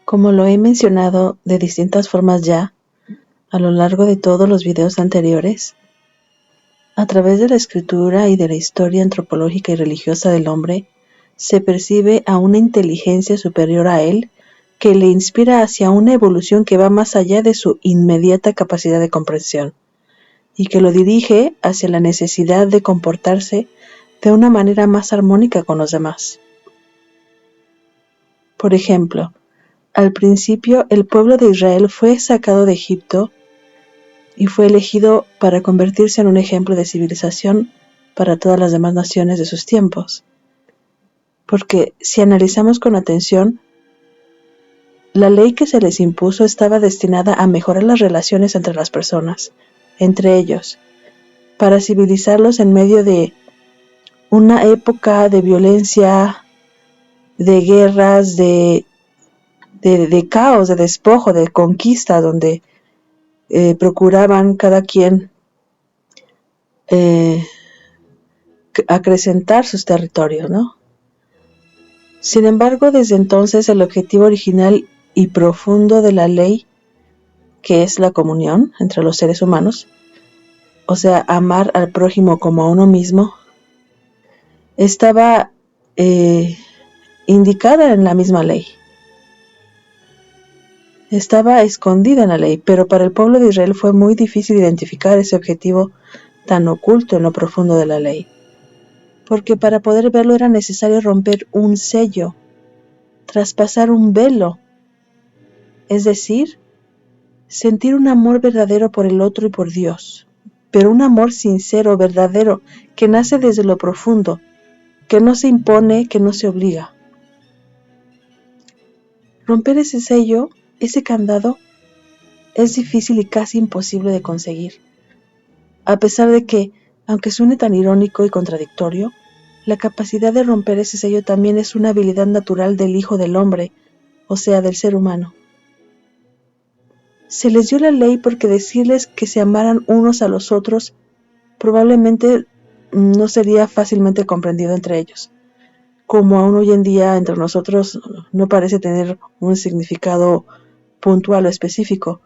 Como lo he mencionado de distintas formas ya, a lo largo de todos los videos anteriores, a través de la escritura y de la historia antropológica y religiosa del hombre, se percibe a una inteligencia superior a él que le inspira hacia una evolución que va más allá de su inmediata capacidad de comprensión, y que lo dirige hacia la necesidad de comportarse de una manera más armónica con los demás. Por ejemplo, al principio el pueblo de Israel fue sacado de Egipto y fue elegido para convertirse en un ejemplo de civilización para todas las demás naciones de sus tiempos. Porque si analizamos con atención, la ley que se les impuso estaba destinada a mejorar las relaciones entre las personas, entre ellos, para civilizarlos en medio de una época de violencia, de guerras, de caos, de despojo, de conquista, donde procuraban cada quien acrecentar sus territorios, ¿no? Sin embargo, desde entonces el objetivo original y profundo de la ley, que es la comunión entre los seres humanos, o sea, amar al prójimo como a uno mismo, estaba indicada en la misma ley. Estaba escondida en la ley, pero para el pueblo de Israel fue muy difícil identificar ese objetivo tan oculto en lo profundo de la ley, porque para poder verlo era necesario romper un sello, traspasar un velo, es decir, sentir un amor verdadero por el otro y por Dios, pero un amor sincero, verdadero, que nace desde lo profundo, que no se impone, que no se obliga. Romper ese sello, ese candado, es difícil y casi imposible de conseguir, a pesar de que, aunque suene tan irónico y contradictorio, la capacidad de romper ese sello también es una habilidad natural del Hijo del Hombre, o sea, del ser humano. Se les dio la ley porque decirles que se amaran unos a los otros probablemente no sería fácilmente comprendido entre ellos, como aún hoy en día entre nosotros no parece tener un significado puntual o específico.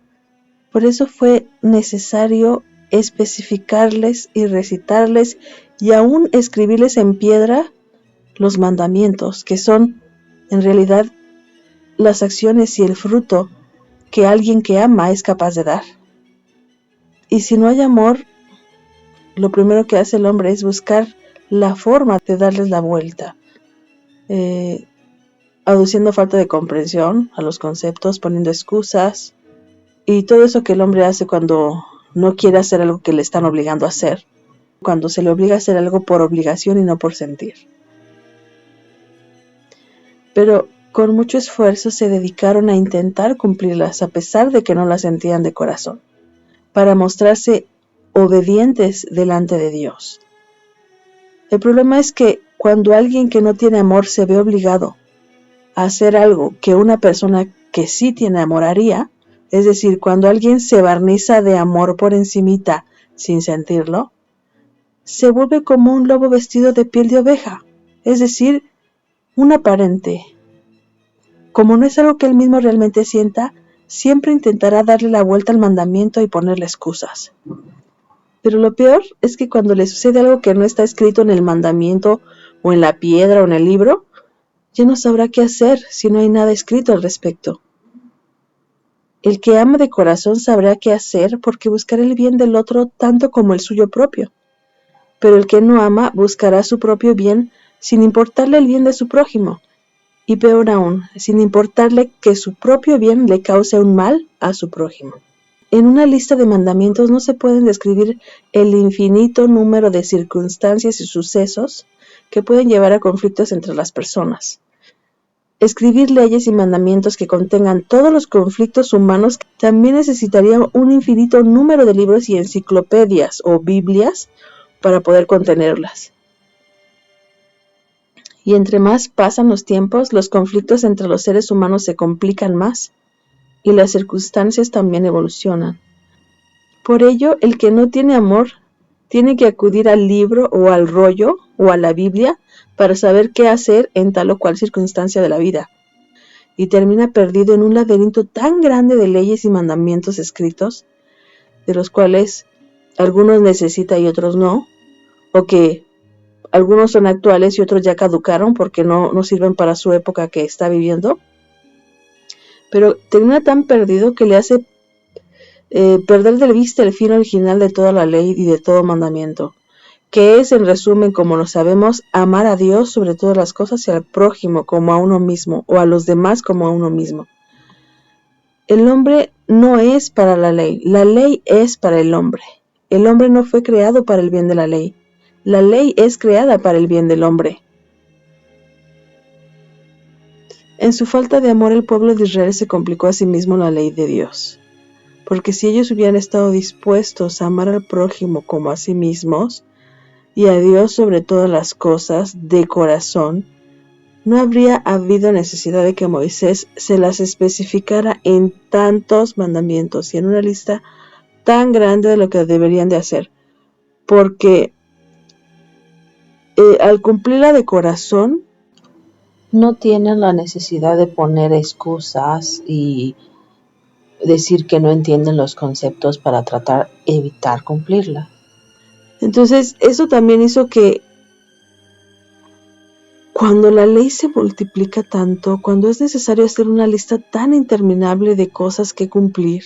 Por eso fue necesario especificarles y recitarles y aún escribirles en piedra los mandamientos, que son en realidad las acciones y el fruto que alguien que ama es capaz de dar. Y si no hay amor, lo primero que hace el hombre es buscar la forma de darles la vuelta, aduciendo falta de comprensión a los conceptos, poniendo excusas, y todo eso que el hombre hace cuando no quiere hacer algo que le están obligando a hacer, cuando se le obliga a hacer algo por obligación y no por sentir. Pero con mucho esfuerzo se dedicaron a intentar cumplirlas a pesar de que no las sentían de corazón, para mostrarse obedientes delante de Dios. El problema es que cuando alguien que no tiene amor se ve obligado a hacer algo que una persona que sí tiene amor haría, es decir, cuando alguien se barniza de amor por encimita sin sentirlo, se vuelve como un lobo vestido de piel de oveja, es decir, un aparente. Como no es algo que él mismo realmente sienta, siempre intentará darle la vuelta al mandamiento y ponerle excusas. Pero lo peor es que cuando le sucede algo que no está escrito en el mandamiento o en la piedra o en el libro, ya no sabrá qué hacer si no hay nada escrito al respecto. El que ama de corazón sabrá qué hacer porque buscará el bien del otro tanto como el suyo propio. Pero el que no ama buscará su propio bien sin importarle el bien de su prójimo. Y peor aún, sin importarle que su propio bien le cause un mal a su prójimo. En una lista de mandamientos no se pueden describir el infinito número de circunstancias y sucesos que pueden llevar a conflictos entre las personas. Escribir leyes y mandamientos que contengan todos los conflictos humanos también necesitaría un infinito número de libros y enciclopedias o Biblias para poder contenerlas. Y entre más pasan los tiempos, los conflictos entre los seres humanos se complican más y las circunstancias también evolucionan. Por ello, el que no tiene amor tiene que acudir al libro o al rollo o a la Biblia para saber qué hacer en tal o cual circunstancia de la vida. y termina perdido en un laberinto tan grande de leyes y mandamientos escritos, de los cuales algunos necesita y otros no, o que algunos son actuales y otros ya caducaron porque no sirven para su época que está viviendo, pero termina tan perdido que le hace perder de vista el fin original de toda la ley y de todo mandamiento, que es, en resumen, como lo sabemos, amar a Dios sobre todas las cosas y al prójimo como a uno mismo, o a los demás como a uno mismo. El hombre no es para la ley es para el hombre. El hombre no fue creado para el bien de la ley es creada para el bien del hombre. En su falta de amor, el pueblo de Israel se complicó a sí mismo la ley de Dios. Porque si ellos hubieran estado dispuestos a amar al prójimo como a sí mismos, y a Dios sobre todas las cosas, de corazón, no habría habido necesidad de que Moisés se las especificara en tantos mandamientos y en una lista tan grande de lo que deberían de hacer. Porque al cumplirla de corazón, no tienen la necesidad de poner excusas y decir que no entienden los conceptos para tratar de evitar cumplirla. Entonces, eso también hizo que cuando la ley se multiplica tanto, cuando es necesario hacer una lista tan interminable de cosas que cumplir,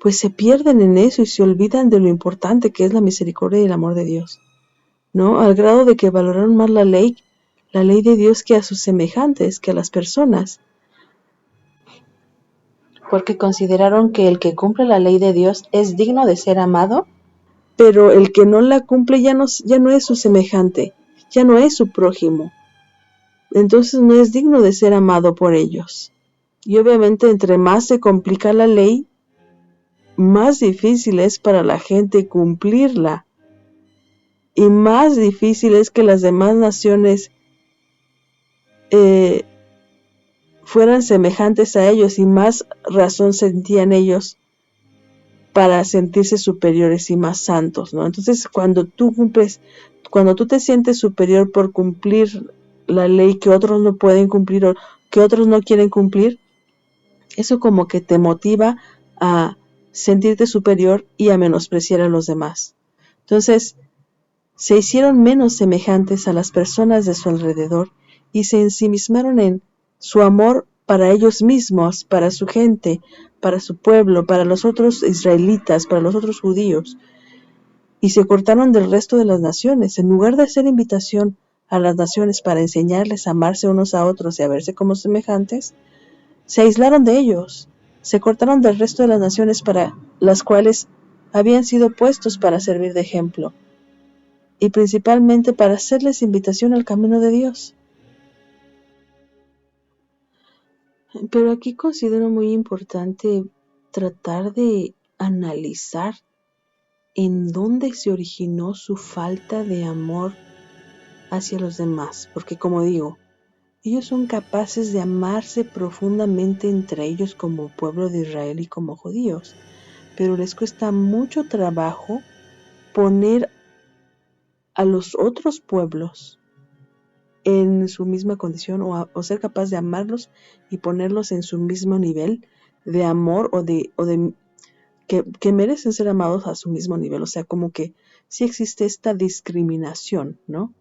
pues se pierden en eso y se olvidan de lo importante que es la misericordia y el amor de Dios, ¿no? Al grado de que valoraron más la ley de Dios que a sus semejantes, que a las personas. Porque consideraron que el que cumple la ley de Dios es digno de ser amado, pero el que no la cumple ya no es su semejante, ya no es su prójimo. Entonces no es digno de ser amado por ellos. Y obviamente entre más se complica la ley, más difícil es para la gente cumplirla. Y más difícil es que las demás naciones fueran semejantes a ellos, y más razón sentían ellos para sentirse superiores y más santos, ¿no? Entonces cuando tú te sientes superior por cumplir la ley que otros no pueden cumplir o que otros no quieren cumplir, eso como que te motiva a sentirte superior y a menospreciar a los demás. Entonces, se hicieron menos semejantes a las personas de su alrededor y se ensimismaron en su amor para ellos mismos, para su gente, para su pueblo, para los otros israelitas, para los otros judíos, y se cortaron del resto de las naciones. En lugar de hacer invitación a las naciones para enseñarles a amarse unos a otros y a verse como semejantes, se aislaron de ellos, se cortaron del resto de las naciones para las cuales habían sido puestos para servir de ejemplo, y principalmente para hacerles invitación al camino de Dios. Pero aquí considero muy importante tratar de analizar en dónde se originó su falta de amor hacia los demás, porque como digo, ellos son capaces de amarse profundamente entre ellos como pueblo de Israel y como judíos, pero les cuesta mucho trabajo poner a los otros pueblos en su misma condición o ser capaz de amarlos y ponerlos en su mismo nivel de amor o de que merecen ser amados a su mismo nivel. O sea, como que sí existe esta discriminación, ¿no?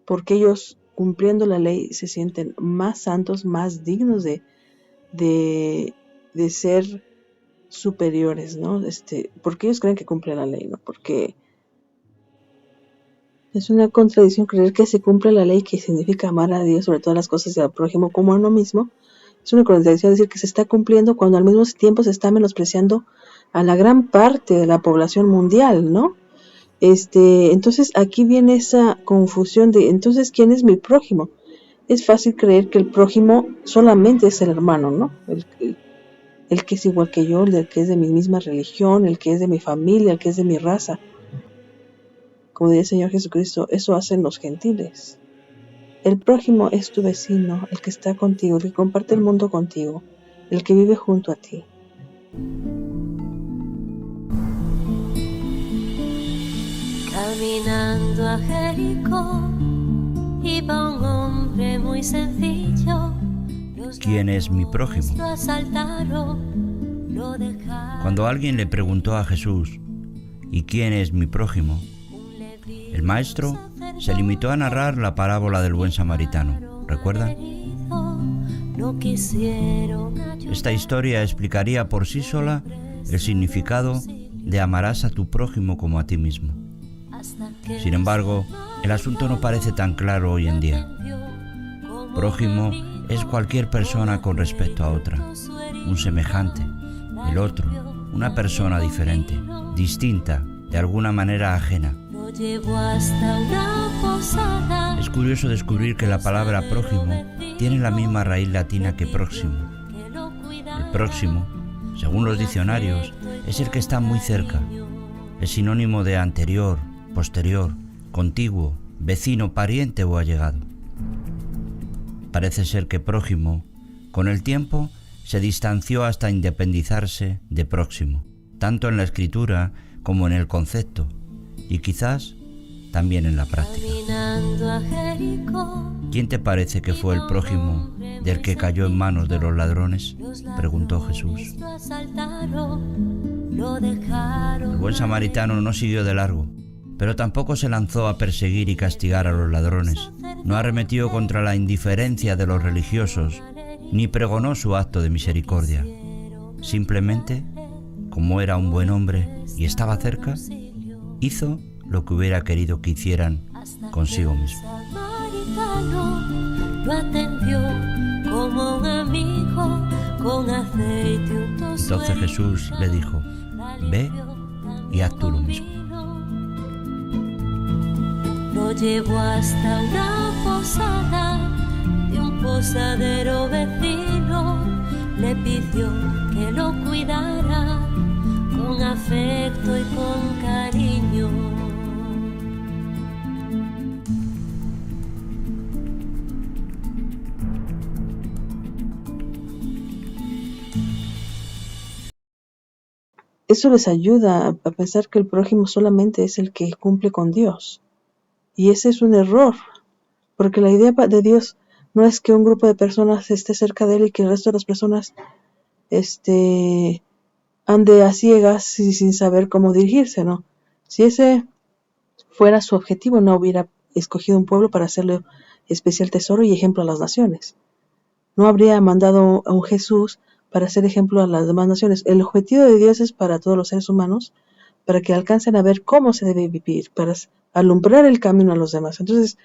Porque ellos, cumpliendo la ley, se sienten más santos, más dignos de ser superiores, ¿no? Porque ellos creen que cumplen la ley, ¿no? Porque es una contradicción creer que se cumple la ley, que significa amar a Dios sobre todas las cosas y al prójimo como a uno mismo. Es una contradicción decir que se está cumpliendo cuando al mismo tiempo se está menospreciando a la gran parte de la población mundial, ¿no? Entonces aquí viene esa confusión de, entonces, ¿quién es mi prójimo? Es fácil creer que el prójimo solamente es el hermano, ¿no? El que es igual que yo, el que es de mi misma religión, el que es de mi familia, el que es de mi raza. Como dice el Señor Jesucristo, eso hacen los gentiles. El prójimo es tu vecino, el que está contigo, el que comparte el mundo contigo, el que vive junto a ti. Caminando a Jericó, iba un hombre muy sencillo. ¿quién es mi prójimo? Cuando alguien le preguntó a Jesús, ¿y quién es mi prójimo?, el maestro se limitó a narrar la parábola del buen samaritano. ¿Recuerdan? Esta historia explicaría por sí sola el significado de amarás a tu prójimo como a ti mismo. Sin embargo, el asunto no parece tan claro hoy en día. Prójimo es cualquier persona con respecto a otra, un semejante, el otro, una persona diferente, distinta, de alguna manera ajena. Es curioso descubrir que la palabra prójimo tiene la misma raíz latina que próximo. El próximo, según los diccionarios, es el que está muy cerca. Es sinónimo de anterior, posterior, contiguo, vecino, pariente o allegado. Parece ser que prójimo, con el tiempo, se distanció hasta independizarse de próximo, tanto en la escritura como en el concepto, y quizás también en la práctica. ¿Quién te parece que fue el prójimo del que cayó en manos de los ladrones?, preguntó Jesús. El buen samaritano no siguió de largo, pero tampoco se lanzó a perseguir y castigar a los ladrones. No arremetió contra la indiferencia de los religiosos, ni pregonó su acto de misericordia. Simplemente, como era un buen hombre y estaba cerca, hizo lo que hubiera querido que hicieran consigo mismo. Entonces Jesús le dijo: ve y haz tú lo mismo. Lo llevó hasta una posada de un posadero vecino. Le pidió que lo cuidara con afecto y con cariño. Eso les ayuda a pensar que el prójimo solamente es el que cumple con Dios. Y ese es un error, porque la idea de Dios no es que un grupo de personas esté cerca de Él y que el resto de las personas ande a ciegas y sin saber cómo dirigirse, ¿no? Si ese fuera su objetivo, no hubiera escogido un pueblo para hacerle especial tesoro y ejemplo a las naciones. No habría mandado a un Jesús para ser ejemplo a las demás naciones. El objetivo de Dios es para todos los seres humanos, para que alcancen a ver cómo se debe vivir, para alumbrar el camino a los demás. Entonces,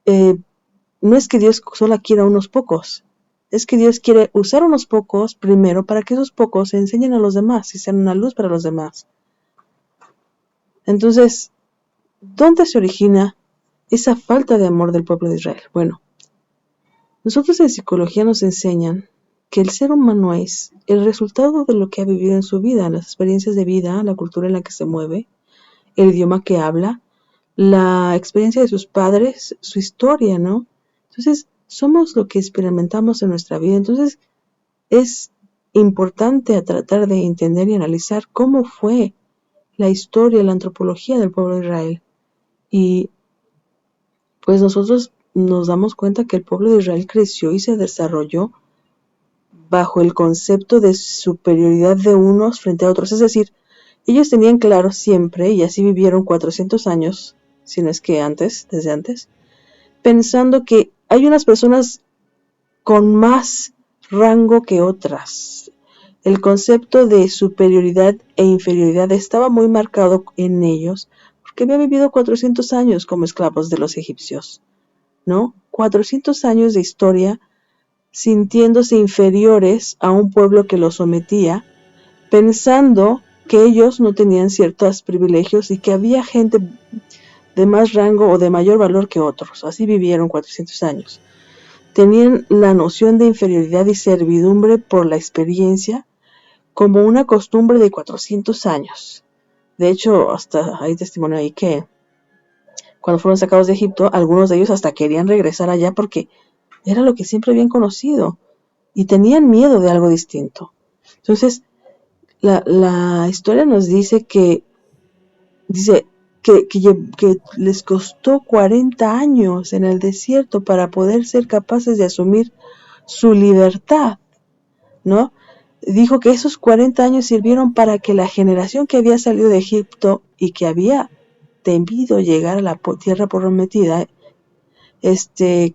no es que Dios solo quiera unos pocos, es que Dios quiere usar unos pocos primero para que esos pocos enseñen a los demás y sean una luz para los demás. Entonces, ¿dónde se origina esa falta de amor del pueblo de Israel? Bueno, nosotros en psicología nos enseñan que el ser humano es el resultado de lo que ha vivido en su vida, las experiencias de vida, la cultura en la que se mueve, el idioma que habla, la experiencia de sus padres, su historia, ¿no? Entonces, somos lo que experimentamos en nuestra vida. Entonces, es importante a tratar de entender y analizar cómo fue la historia, la antropología del pueblo de Israel. Y pues nosotros nos damos cuenta que el pueblo de Israel creció y se desarrolló bajo el concepto de superioridad de unos frente a otros. Es decir, ellos tenían claro siempre, y así vivieron 400 años, si no es que antes, desde antes, pensando que hay unas personas con más rango que otras. El concepto de superioridad e inferioridad estaba muy marcado en ellos, porque habían vivido 400 años como esclavos de los egipcios, ¿no? 400 años de historia sintiéndose inferiores a un pueblo que los sometía, pensando que ellos no tenían ciertos privilegios y que había gente de más rango o de mayor valor que otros. Así vivieron 400 años. Tenían la noción de inferioridad y servidumbre por la experiencia como una costumbre de 400 años. De hecho, hasta hay testimonio ahí que cuando fueron sacados de Egipto, algunos de ellos hasta querían regresar allá porque era lo que siempre habían conocido y tenían miedo de algo distinto. Entonces, la historia nos dice que les costó 40 años en el desierto para poder ser capaces de asumir su libertad, ¿no? Dijo que esos 40 años sirvieron para que la generación que había salido de Egipto y que había temido llegar a la tierra prometida,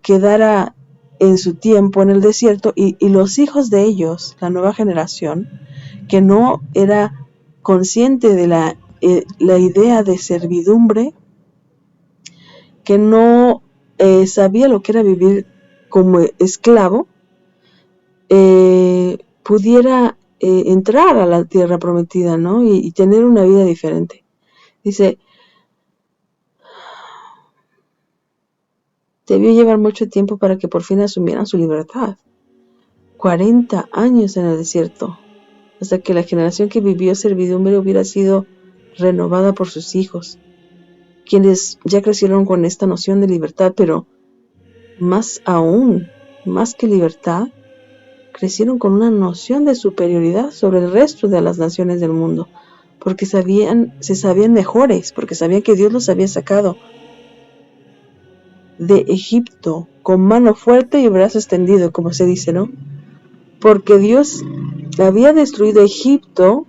quedara en su tiempo en el desierto y los hijos de ellos, la nueva generación, que no era consciente de la idea de servidumbre, que no sabía lo que era vivir como esclavo, pudiera entrar a la tierra prometida, ¿no? Y tener una vida diferente. Dice, debió llevar mucho tiempo para que por fin asumieran su libertad. 40 años en el desierto, hasta que la generación que vivió servidumbre hubiera sido renovada por sus hijos, quienes ya crecieron con esta noción de libertad, pero más aún, más que libertad, crecieron con una noción de superioridad sobre el resto de las naciones del mundo, porque se sabían mejores, porque sabían que Dios los había sacado de Egipto con mano fuerte y brazo extendido, como se dice, ¿no? Porque Dios había destruido Egipto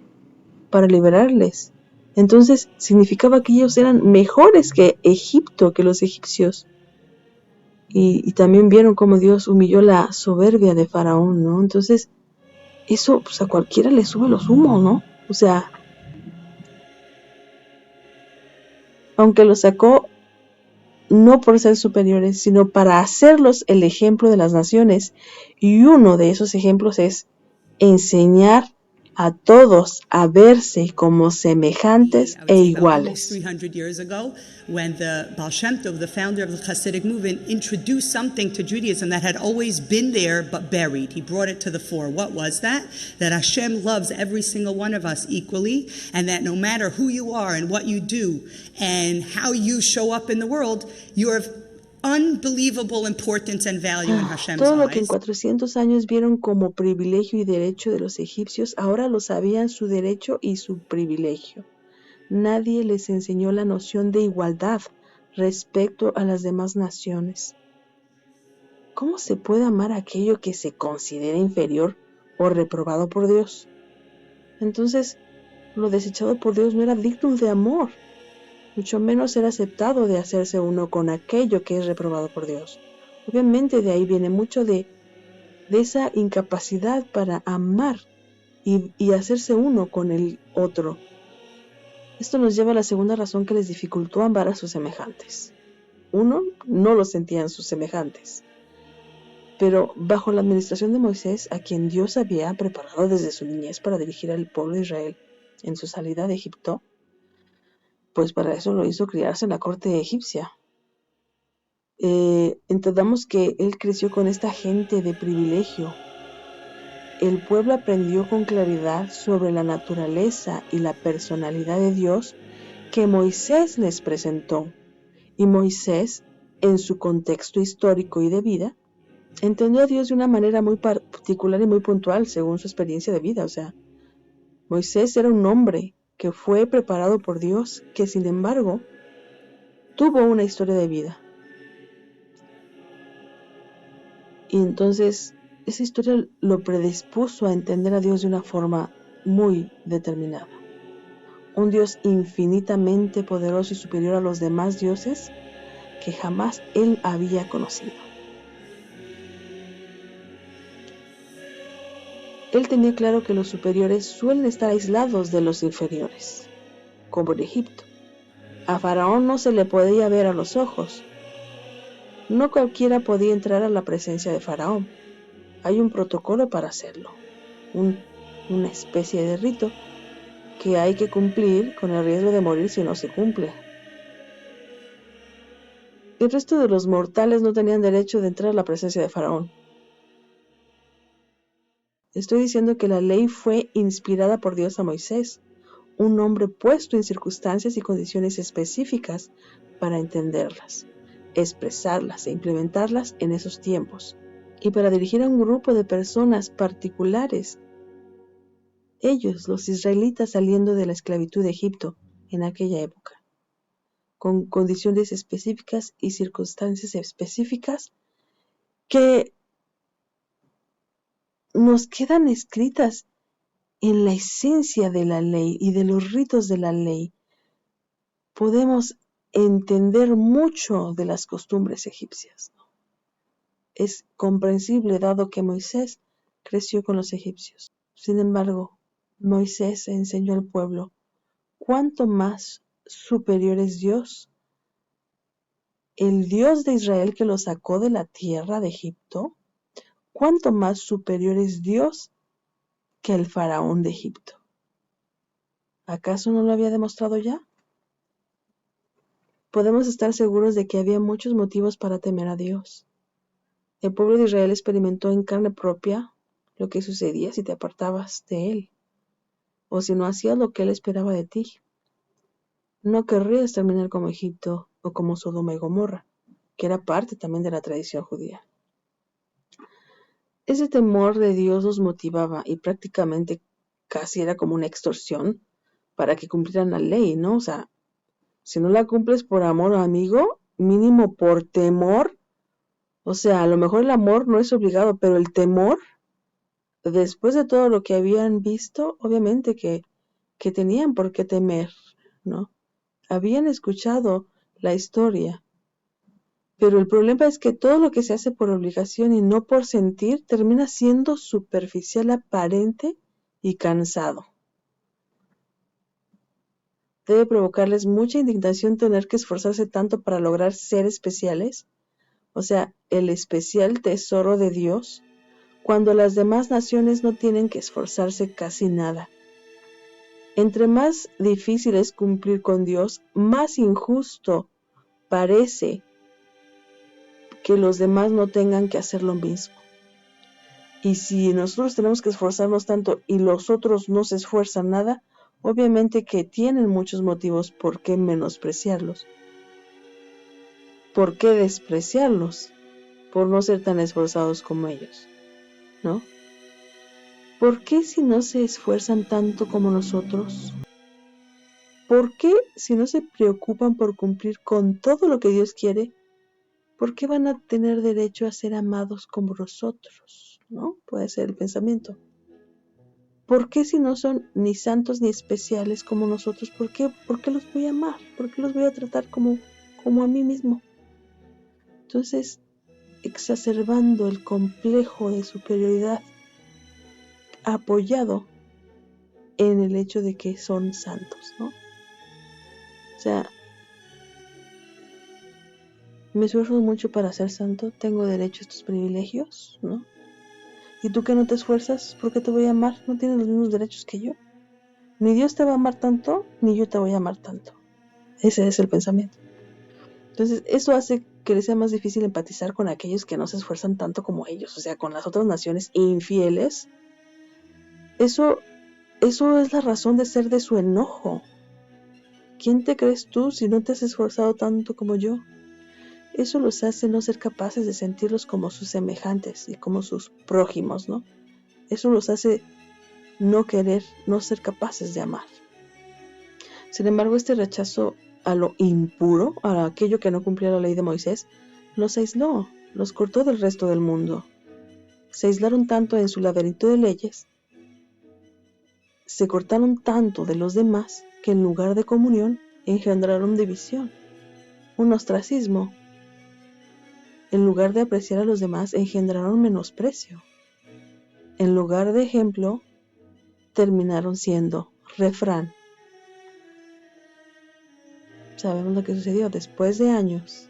para liberarles. Entonces significaba que ellos eran mejores que Egipto, que los egipcios. Y también vieron cómo Dios humilló la soberbia de Faraón, ¿no? Entonces, eso pues, a cualquiera le sube los humos, ¿no? O sea, aunque los sacó no por ser superiores, sino para hacerlos el ejemplo de las naciones. Y uno de esos ejemplos es enseñar a todos a verse como semejantes e iguales. 300 years ago, when the Baal Shem Tov, the founder of the Hasidic movement, introduced something to Judaism that had always been there but buried. He brought it to the fore. What was that? That Hashem loves every single one of us equally, and that no matter who you are and what you do and how you show up in the world, you are unbelievable importance and value in Hashem's Todo lo que en eyes. 400 años vieron como privilegio y derecho de los egipcios, ahora lo sabían su derecho y su privilegio. Nadie les enseñó la noción de igualdad respecto a las demás naciones. ¿Cómo se puede amar aquello que se considera inferior o reprobado por Dios? Entonces, lo desechado por Dios no era digno de amor, mucho menos era aceptado de hacerse uno con aquello que es reprobado por Dios. Obviamente de ahí viene mucho de esa incapacidad para amar y hacerse uno con el otro. Esto nos lleva a la segunda razón que les dificultó amar a sus semejantes. Uno, no los sentían sus semejantes. Pero bajo la administración de Moisés, a quien Dios había preparado desde su niñez para dirigir al pueblo de Israel en su salida de Egipto, pues para eso lo hizo criarse en la corte egipcia. Entendamos que él creció con esta gente de privilegio. El pueblo aprendió con claridad sobre la naturaleza y la personalidad de Dios que Moisés les presentó. Y Moisés, en su contexto histórico y de vida, entendió a Dios de una manera muy particular y muy puntual según su experiencia de vida. O sea, Moisés era un hombre que fue preparado por Dios, que sin embargo tuvo una historia de vida. Y entonces esa historia lo predispuso a entender a Dios de una forma muy determinada. Un Dios infinitamente poderoso y superior a los demás dioses que jamás él había conocido. Él tenía claro que los superiores suelen estar aislados de los inferiores, como en Egipto. A Faraón no se le podía ver a los ojos. No cualquiera podía entrar a la presencia de Faraón. Hay un protocolo para hacerlo, una especie de rito que hay que cumplir con el riesgo de morir si no se cumple. El resto de los mortales no tenían derecho de entrar a la presencia de Faraón. Estoy diciendo que la ley fue inspirada por Dios a Moisés, un hombre puesto en circunstancias y condiciones específicas para entenderlas, expresarlas e implementarlas en esos tiempos, y para dirigir a un grupo de personas particulares. Ellos, los israelitas saliendo de la esclavitud de Egipto en aquella época, con condiciones específicas y circunstancias específicas que nos quedan escritas en la esencia de la ley y de los ritos de la ley. Podemos entender mucho de las costumbres egipcias. Es comprensible dado que Moisés creció con los egipcios. Sin embargo, Moisés enseñó al pueblo cuánto más superior es Dios, el Dios de Israel que lo sacó de la tierra de Egipto, cuánto más superior es Dios que el faraón de Egipto. ¿Acaso no lo había demostrado ya? Podemos estar seguros de que había muchos motivos para temer a Dios. El pueblo de Israel experimentó en carne propia lo que sucedía si te apartabas de Él, o si no hacías lo que Él esperaba de ti. No querrías terminar como Egipto o como Sodoma y Gomorra, que era parte también de la tradición judía. Ese temor de Dios los motivaba y prácticamente casi era como una extorsión para que cumplieran la ley, ¿no? O sea, si no la cumples por amor o amigo, mínimo por temor. O sea, a lo mejor el amor no es obligado, pero el temor, después de todo lo que habían visto, obviamente que tenían por qué temer, ¿no? Habían escuchado la historia. Pero el problema es que todo lo que se hace por obligación y no por sentir termina siendo superficial, aparente y cansado. Debe provocarles mucha indignación tener que esforzarse tanto para lograr ser especiales, o sea, el especial tesoro de Dios, cuando las demás naciones no tienen que esforzarse casi nada. Entre más difícil es cumplir con Dios, más injusto parece que los demás no tengan que hacer lo mismo. Y si nosotros tenemos que esforzarnos tanto y los otros no se esfuerzan nada, obviamente que tienen muchos motivos por qué menospreciarlos. ¿Por qué despreciarlos? Por no ser tan esforzados como ellos, ¿no? ¿Por qué si no se esfuerzan tanto como nosotros? ¿Por qué si no se preocupan por cumplir con todo lo que Dios quiere? ¿Por qué van a tener derecho a ser amados como nosotros? ¿No? Puede ser el pensamiento. ¿Por qué si no son ni santos ni especiales como nosotros? ¿Por qué los voy a amar? ¿Por qué los voy a tratar como a mí mismo? Entonces, exacerbando el complejo de superioridad apoyado en el hecho de que son santos, ¿no? O sea, me esfuerzo mucho para ser santo, tengo derecho a estos privilegios, ¿no? ¿Y tú que no te esfuerzas? ¿Por qué te voy a amar? No tienes los mismos derechos que yo. Ni Dios te va a amar tanto, ni yo te voy a amar tanto. Ese es el pensamiento. Entonces, eso hace que les sea más difícil empatizar con aquellos que no se esfuerzan tanto como ellos, o sea, con las otras naciones infieles. Eso es la razón de ser de su enojo. ¿Quién te crees tú si no te has esforzado tanto como yo? Eso los hace no ser capaces de sentirlos como sus semejantes y como sus prójimos, ¿no? Eso los hace no querer, no ser capaces de amar. Sin embargo, este rechazo a lo impuro, a aquello que no cumplía la ley de Moisés, los aisló, los cortó del resto del mundo. Se aislaron tanto en su laberinto de leyes, se cortaron tanto de los demás, que en lugar de comunión engendraron división, un ostracismo. En lugar de apreciar a los demás, engendraron menosprecio. En lugar de ejemplo, terminaron siendo refrán. Sabemos lo que sucedió después de años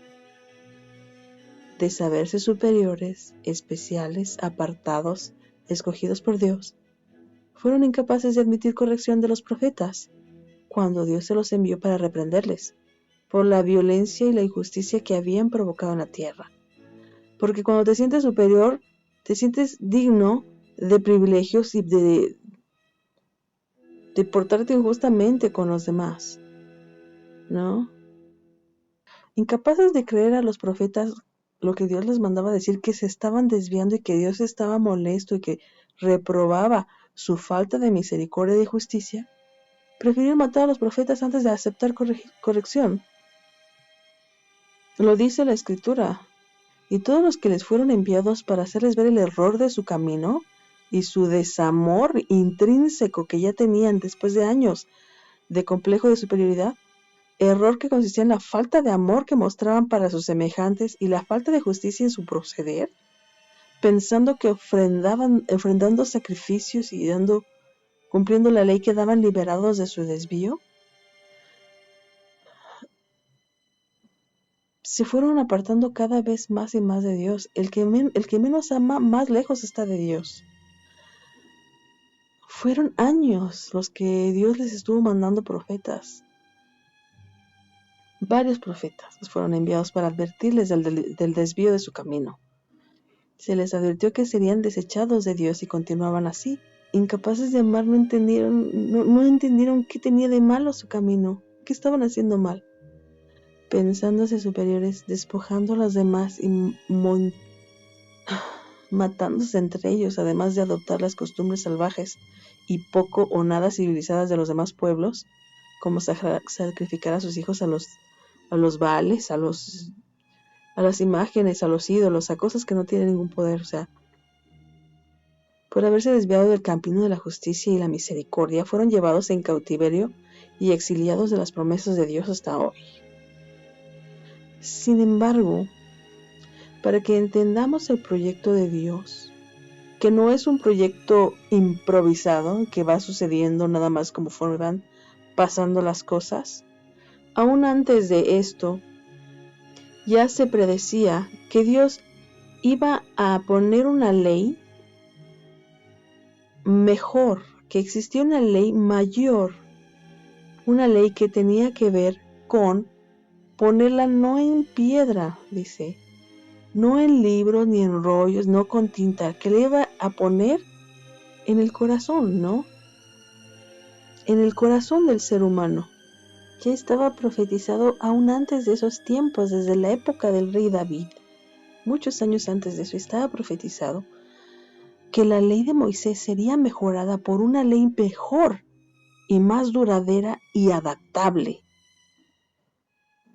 de saberse superiores, especiales, apartados, escogidos por Dios. Fueron incapaces de admitir corrección de los profetas, cuando Dios se los envió para reprenderles, por la violencia y la injusticia que habían provocado en la tierra. Porque cuando te sientes superior, te sientes digno de privilegios y de portarte injustamente con los demás, ¿no? Incapaces de creer a los profetas lo que Dios les mandaba decir, que se estaban desviando y que Dios estaba molesto y que reprobaba su falta de misericordia y de justicia, prefirieron matar a los profetas antes de aceptar corrección. Lo dice la Escritura. Y todos los que les fueron enviados para hacerles ver el error de su camino, y su desamor intrínseco que ya tenían después de años de complejo de superioridad, error que consistía en la falta de amor que mostraban para sus semejantes y la falta de justicia en su proceder, pensando que ofrendando sacrificios y cumpliendo la ley quedaban liberados de su desvío, se fueron apartando cada vez más y más de Dios. El que menos ama, más lejos está de Dios. Fueron años los que Dios les estuvo mandando profetas. Varios profetas fueron enviados para advertirles del desvío de su camino. Se les advirtió que serían desechados de Dios y continuaban así. Incapaces de amar, no entendieron qué tenía de malo su camino, qué estaban haciendo mal. Pensándose superiores, despojando a los demás y matándose entre ellos, además de adoptar las costumbres salvajes y poco o nada civilizadas de los demás pueblos, como sacrificar a sus hijos a los baales, a las imágenes, a los ídolos, a cosas que no tienen ningún poder, o sea, por haberse desviado del camino de la justicia y la misericordia, fueron llevados en cautiverio y exiliados de las promesas de Dios hasta hoy. Sin embargo, para que entendamos el proyecto de Dios, que no es un proyecto improvisado, que va sucediendo nada más conforme van pasando las cosas, aún antes de esto, ya se predecía que Dios iba a poner una ley mejor, que existía una ley mayor, una ley que tenía que ver con ponerla no en piedra, dice, no en libros ni en rollos, no con tinta, que le iba a poner en el corazón, ¿no? En el corazón del ser humano. Ya estaba profetizado aún antes de esos tiempos, desde la época del rey David. Muchos años antes de eso estaba profetizado que la ley de Moisés sería mejorada por una ley mejor y más duradera y adaptable.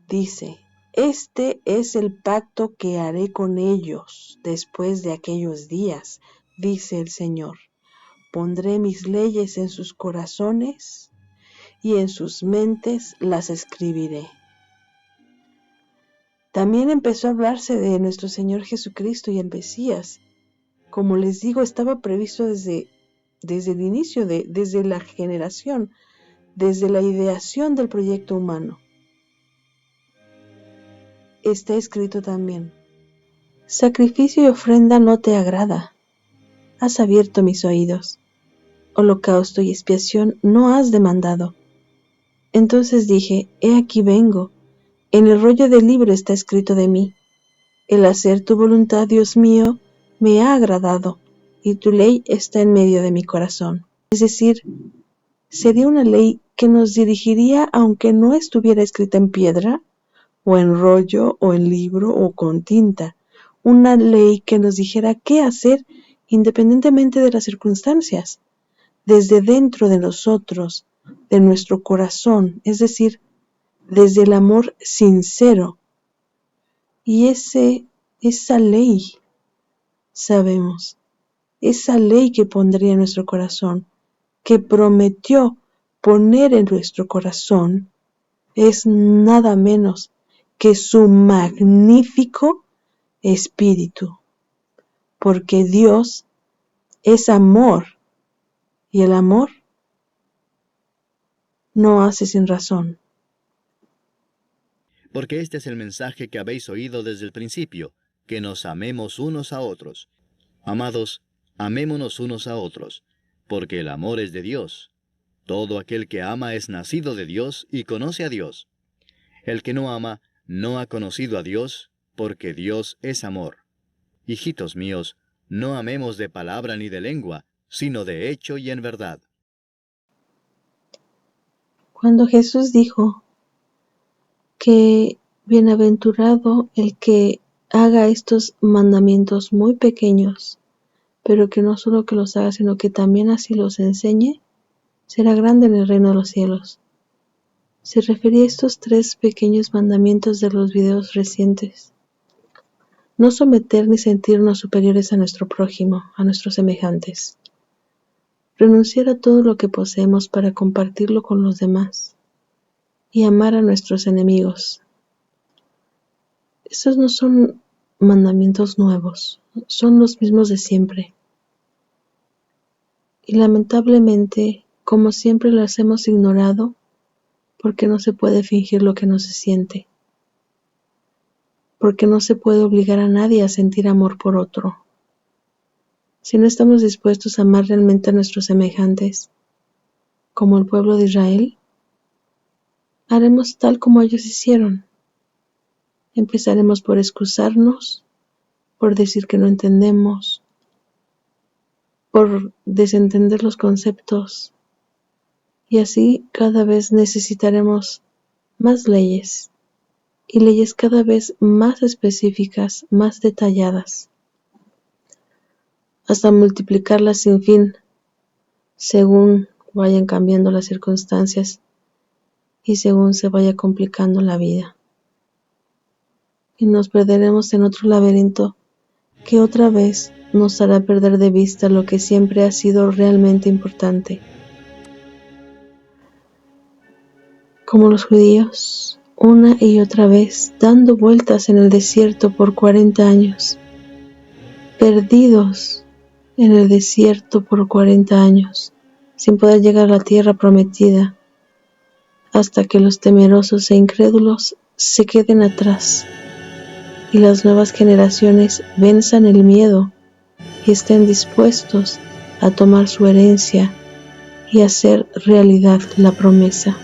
Dice, este es el pacto que haré con ellos después de aquellos días, dice el Señor. Pondré mis leyes en sus corazones y en sus mentes las escribiré. También empezó a hablarse de nuestro Señor Jesucristo y el Mesías. Como les digo, estaba previsto desde el inicio, desde la generación, desde la ideación del proyecto humano. Está escrito también, sacrificio y ofrenda no te agrada, has abierto mis oídos, holocausto y expiación no has demandado. Entonces dije, he aquí vengo, en el rollo del libro está escrito de mí, el hacer tu voluntad, Dios mío, me ha agradado, y tu ley está en medio de mi corazón. Es decir, sería una ley que nos dirigiría aunque no estuviera escrita en piedra, o en rollo, o en libro, o con tinta. Una ley que nos dijera qué hacer independientemente de las circunstancias, desde dentro de nosotros, de nuestro corazón, es decir, desde el amor sincero. Y esa ley, sabemos, esa ley que pondría en nuestro corazón, que prometió poner en nuestro corazón, es nada menos que su magnífico Espíritu, porque Dios es amor, y el amor no hace sin razón. Porque este es el mensaje que habéis oído desde el principio, que nos amemos unos a otros. Amados, amémonos unos a otros, porque el amor es de Dios. Todo aquel que ama es nacido de Dios y conoce a Dios. El que no ama no ha conocido a Dios, porque Dios es amor. Hijitos míos, no amemos de palabra ni de lengua, sino de hecho y en verdad. Cuando Jesús dijo que bienaventurado el que haga estos mandamientos muy pequeños, pero que no solo que los haga, sino que también así los enseñe, será grande en el reino de los cielos. Se refería a estos 3 pequeños mandamientos de los videos recientes. No someter ni sentirnos superiores a nuestro prójimo, a nuestros semejantes. renunciar a todo lo que poseemos para compartirlo con los demás y amar a nuestros enemigos. Estos no son mandamientos nuevos, son los mismos de siempre. Y lamentablemente, como siempre, los hemos ignorado porque no se puede fingir lo que no se siente, porque no se puede obligar a nadie a sentir amor por otro. Si no estamos dispuestos a amar realmente a nuestros semejantes, como el pueblo de Israel, haremos tal como ellos hicieron. Empezaremos por excusarnos, por decir que no entendemos, por desentender los conceptos, y así cada vez necesitaremos más leyes, y leyes cada vez más específicas, más detalladas, hasta multiplicarlas sin fin, según vayan cambiando las circunstancias y según se vaya complicando la vida. Y nos perderemos en otro laberinto que otra vez nos hará perder de vista lo que siempre ha sido realmente importante. Como los judíos, una y otra vez dando vueltas en el desierto por 40 años, perdidos en el desierto por 40 años, sin poder llegar a la tierra prometida, hasta que los temerosos e incrédulos se queden atrás y las nuevas generaciones venzan el miedo y estén dispuestos a tomar su herencia y hacer realidad la promesa.